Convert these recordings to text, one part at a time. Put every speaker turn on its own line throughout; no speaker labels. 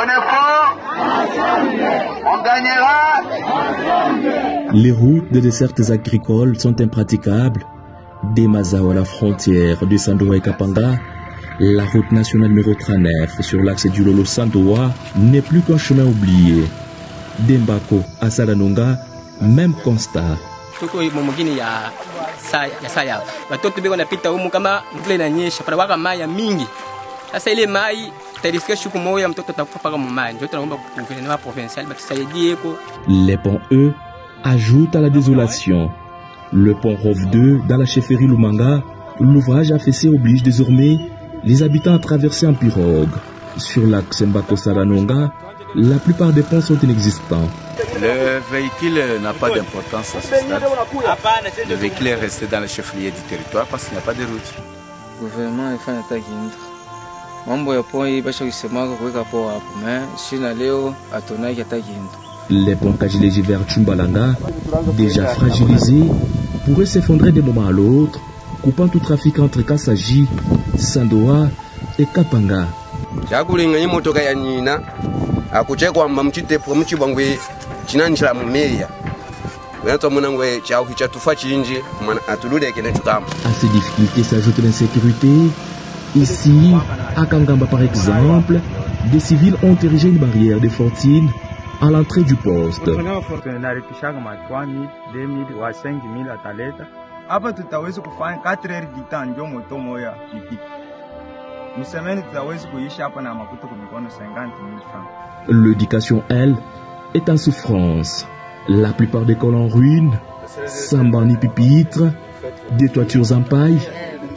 On est fort. On gagnera.
Les routes des dessertes agricoles sont impraticables. Des Mazao à la frontière de Sandoa et Kapanga, la route nationale numéro 39 sur l'axe du Lolo-Sandoa n'est plus qu'un chemin oublié. D'Embako à Salanonga, même constat. Les ponts, eux, ajoutent à la désolation. Le pont Rove 2 dans la chefferie Lumanga, l'ouvrage affaissé oblige désormais les habitants à traverser en pirogue. Sur l'axe Mbako-Salanonga, la plupart des ponts sont inexistants.
Le véhicule n'a pas d'importance à ce stade. Le véhicule est resté dans le chef-lieu du territoire parce qu'il n'y a pas de route.
Le gouvernement est fait attaquer.
Les ponts Kajileji vers Chumbalanga, déjà fragilisés, pourraient s'effondrer d'un moment à l'autre, coupant tout trafic entre Kasaji, Sandoa et Kapanga.
À ces
difficultés s'ajoute l'insécurité. Ici, à Kangamba par exemple, des civils ont érigé une barrière de fortune à l'entrée du poste. L'éducation, elle, est en souffrance. La plupart des écoles en ruine, sans banc ni pupitre, des toitures en paille.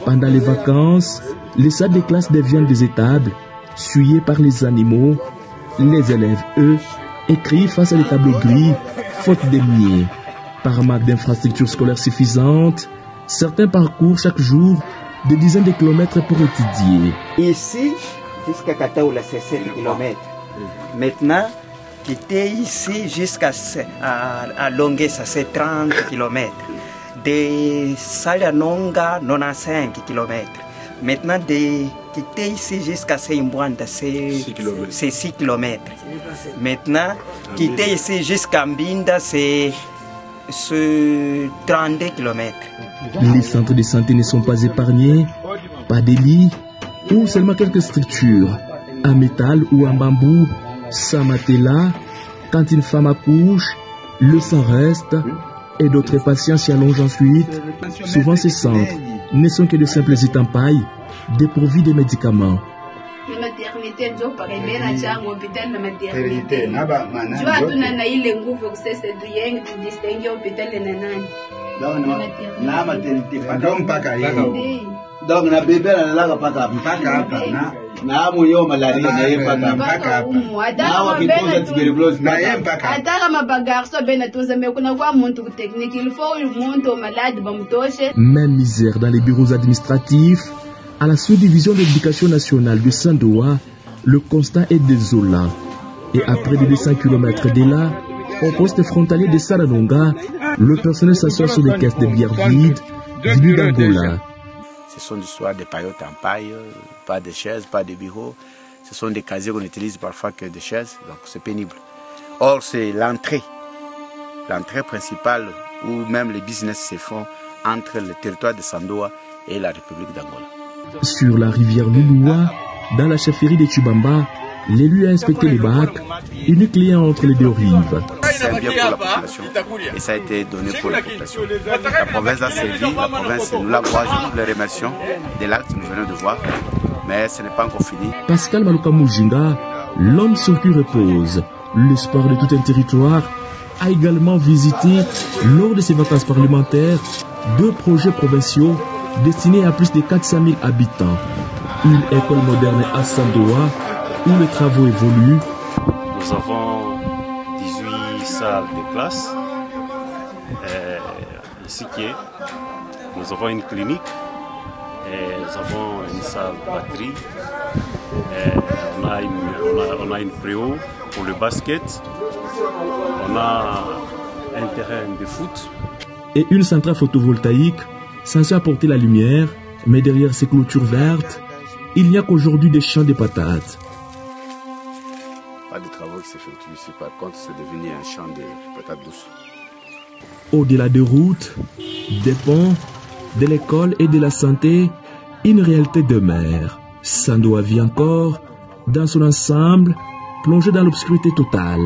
Pendant les vacances, les salles de classe deviennent des étables, souillées par les animaux. Les élèves, eux, écrivent face à des tableaux gris, faute de niais. Par manque d'infrastructures scolaires suffisantes, certains parcourent chaque jour des dizaines de kilomètres pour étudier.
Ici, jusqu'à Kataoula, c'est 7 km. Maintenant, quitter ici jusqu'à Longué, ça c'est 30 km. De Salanonga, 95 km. Maintenant, de quitter ici jusqu'à Seimbouanda, c'est 6 km. Maintenant, quitter ici jusqu'à Mbinda, c'est 32 km.
Les centres de santé ne sont pas épargnés, pas de lits ou seulement quelques structures, en métal ou en bambou, sans matelas. Quand une femme accouche, le sang reste et d'autres patients s'y allongent ensuite. Souvent ces centres ne sont que de simples itampailles dépourvus de médicaments. Même misère dans les bureaux administratifs. À la sous-division de l'éducation nationale de Sandoa, le constat est désolant. Et à près de 200 km de là, au poste frontalier de Salanonga, le personnel s'assoit sur des caisses de bière vides, venues d'Angola.
Ce sont des soirs de paillotes en paille, pas de chaises, pas de bureaux. Ce sont des casiers qu'on utilise parfois que des chaises, donc c'est pénible. Or, c'est l'entrée principale où même les business se font entre le territoire de Sandoa et la République d'Angola.
Sur la rivière Lulua, dans la chefferie de Chubamba, l'élu a inspecté les bacs, unique lien entre les deux rives.
C'est un bien pour la population et ça a été donné pour la population. La province a servi, la province nous la voit, je les remercions de l'acte que nous venons de voir, mais ce n'est pas encore fini.
Pascal Maluka Mujinga, l'homme sur qui repose l'espoir de tout un territoire, a également visité, lors de ses vacances parlementaires, 2 projets provinciaux destinés à plus de 400 000 habitants. Une école moderne à Sandoa, où les travaux évoluent.
Nous avons 18 salles de classe. Ici, nous avons une clinique. Nous avons une salle batterie. On a une préau pour le basket. On a un terrain de foot.
Et une centrale photovoltaïque censée apporter la lumière, mais derrière ces clôtures vertes, il n'y a qu'aujourd'hui des champs de patates.
Pas de travaux qui s'effectuent ici. Par contre, c'est devenu un champ de patates douces.
Au-delà des routes, des ponts, de l'école et de la santé, une réalité demeure. Sandoa vit encore, dans son ensemble, plongé dans l'obscurité totale.